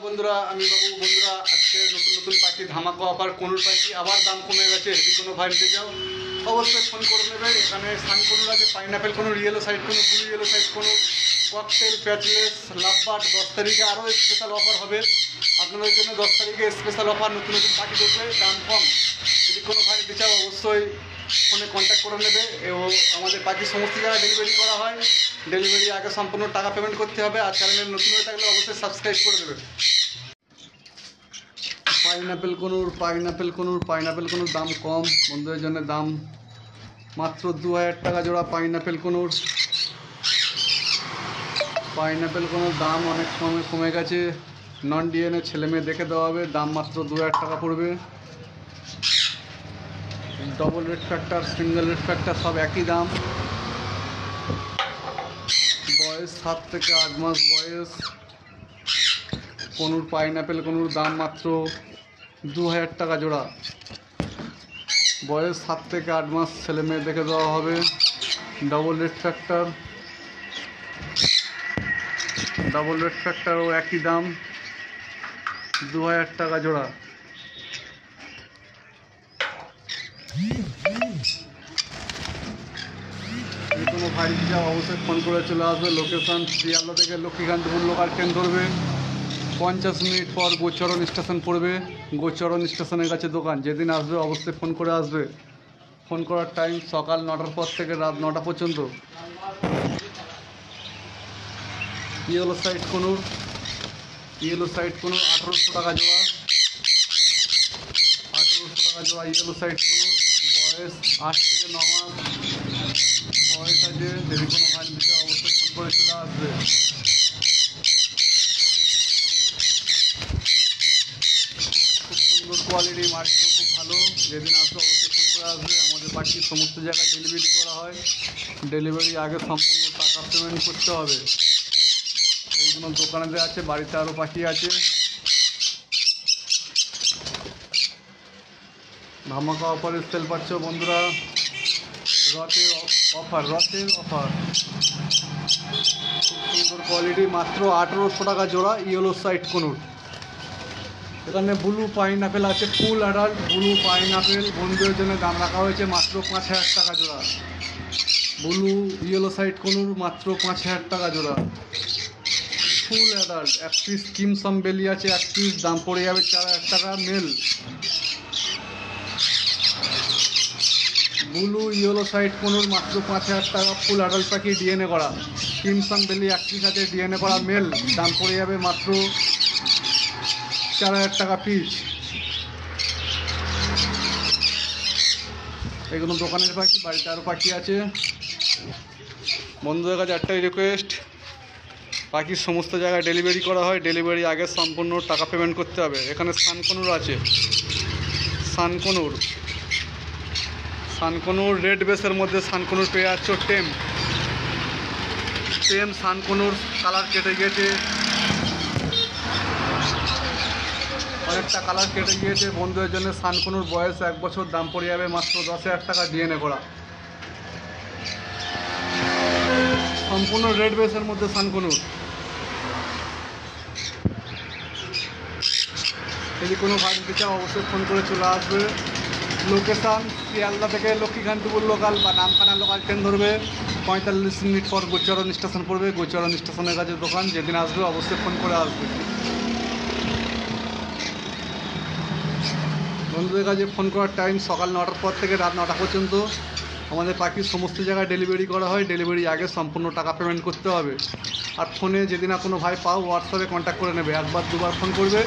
বন্ধুরা, আমি বাবু। বন্ধুরা, আজকে নতুন নতুন পাখি ধামাকা অফার কোনুর পাখি আবার দাম কমে গেছে। যদি কোনো ভাই নিতে যাও অবশ্যই ফোন করে নেবে। এখানে সান কোনুর আছে, pineapple কোনুর, yellow side কোনুর, blue yellow side কোনুর, cocktail, patchless, lovebird. 10 তারিখে আরও স্পেশাল অফার হবে আপনাদের জন্য। 10 তারিখে স্পেশাল অফার, নতুন নতুন পাখি দেখবে, দাম কম। যদি কোনো ভাই নিতে চাও অবশ্যই ফোনে কন্ট্যাক্ট করে নেবে। এবং আমাদের পাখি সমস্ত জায়গায় ডেলিভারি করা হয়। ডেলিভারি আগে সম্পূর্ণ টাকা পেমেন্ট করতে হবে। আর চ্যানেলের নতুন হয়ে থাকলে অবশ্যই সাবস্ক্রাইব করে দেবে। পাইনাপেল কোনুর দাম কম বন্ধুদের জন্য। দাম মাত্র 2000 টাকা জোড়া। পাইনাপেল কোনুর দাম অনেক কমে গেছে। নন ডিএনএ ছেলে মেয়ে দেখে দেওয়া হবে। দাম মাত্র 2000 টাকা পড়বে। Double red factor, single red factor সব একই দাম। বয়স 7 থেকে 8 মাস বয়স। কোনুর পাইনাপেল কোনুর দাম মাত্র 2000 টাকা জোড়া। বয়স 7 থেকে 8 মাস, ছেলে মেয়ে দেখে দেওয়া হবে। ডবল রেড ফ্যাক্টরও একই দাম, 2000 টাকা জোড়া। যে কোনো ভাই যাও অবশ্যই ফোন করে চলে আসবে। লোকেশন শিয়ালদা থেকে লক্ষ্মীকান্তপুর লোকাল ট্রেন ধরবে। 50 মিনিট পর গোচরণ স্টেশন পড়বে। গোচরণ স্টেশনের কাছে দোকান। যেদিন আসবে অবশ্যই ফোন করে আসবে। ফোন করার টাইম সকাল 9টার পর থেকে রাত 9টা পর্যন্ত। ইয়েলো সাইড কোনুর 1800 টাকা জোড়া। 1800 টাকা জোড়া ইয়েলো সাইড কোনুর। বয়স 8 থেকে 9 মাস বয়স আছে। যদি কোনো ভাই নিতে অবশ্যই ফোন করে চলে আসবে। খুব সুন্দর কোয়ালিটি, মার্কেটও খুব ভালো। যেদিন আসবে অবশ্যই ফোন করে আসবে। আমাদের পাখি সমস্ত জায়গায় ডেলিভারি করা হয়। ডেলিভারি আগে সম্পূর্ণ টাকা পেমেন্ট করতে হবে। এইগুলো দোকানেতে আছে, বাড়িতে আরও পাখি আছে। ধামাকা অফারের সেল পাচ্ছ বন্ধুরা। রথের অফার খুব সুন্দর কোয়ালিটি। মাত্র 1800 টাকা জোড়া ইয়েলো সাইড কোনুর। এখানে ব্লু পাইনাপেল আছে, ফুল অ্যাডাল্ট ব্লু পাইনাপেল। বন্ধুদের জন্য দাম রাখা হয়েছে মাত্র 5000 টাকা জোড়া। ব্লু ইয়েলো সাইড কোনুর মাত্র 5000 টাকা জোড়া। ফুল অ্যাডাল্ট 1 পিস কিমসম বেলি আছে, 1 পিস, দাম পড়ে যাবে 4000 টাকা মেল। ব্লু ইয়েলো সাইড কোনুর মাত্র 5000 টাকা। ফুল অ্যাডাল্ট পাখি, ডিএনএ করা। কিমসম বেলি 1 পিস আছে, ডিএনএ করা মেল। দাম পড়ে যাবে মাত্র 4000 টাকা পিস। এগুলো দোকানের পাখি, বাড়িতে আরও পাখি আছে। বন্ধুদের কাছে একটাই রিকোয়েস্ট, পাখি সমস্ত জায়গায় ডেলিভারি করা হয়। ডেলিভারি আগে সম্পূর্ণ টাকা পেমেন্ট করতে হবে। এখানে সানকনুর আছে, সানকনুর রেড বেসের মধ্যে সানকনুর পেয়ে যাচ্ছ। টেম সানকনুর কালার কেটে গিয়েছে, অনেকটা কালার কেটে গিয়েছে। বন্ধুদের জন্য সানকনুর বয়স 1 বছর, দাম পড়ে যাবে মাত্র 10,000 টাকা ডিএনএ করা। সম্পূর্ণ রেড বেসের মধ্যে সানকনুর। যদি কোনো ভাই নিতে চাও অবশ্যই ফোন করে চলে আসবে। লোকেশান শিয়ালদা থেকে লক্ষ্মীকান্তপুর লোকাল বা নামখানা লোকাল ট্রেন ধরবে। 45 মিনিট পর গোচরণ স্টেশন পড়বে। গোচরণ স্টেশনের কাছে দোকান। যেদিন আসবে অবশ্যই ফোন করে আসবে। বন্ধুদের কাছে ফোন করার টাইম সকাল 9টার পর থেকে রাত 9টা পর্যন্ত। আমাদের পাখির সমস্ত জায়গায় ডেলিভারি করা হয়। ডেলিভারি আগে সম্পূর্ণ টাকা পেমেন্ট করতে হবে। আর ফোনে যদি না কোনো ভাই পাও হোয়াটসঅ্যাপে কন্ট্যাক্ট করে নেবে। 1 বার 2 বার ফোন করবে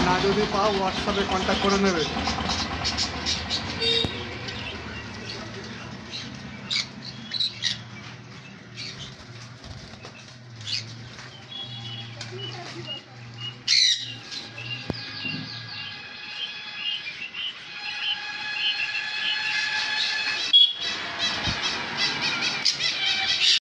না, যদি পাও হোয়াটসঅ্যাপে কন্ট্যাক্ট করে নেবে।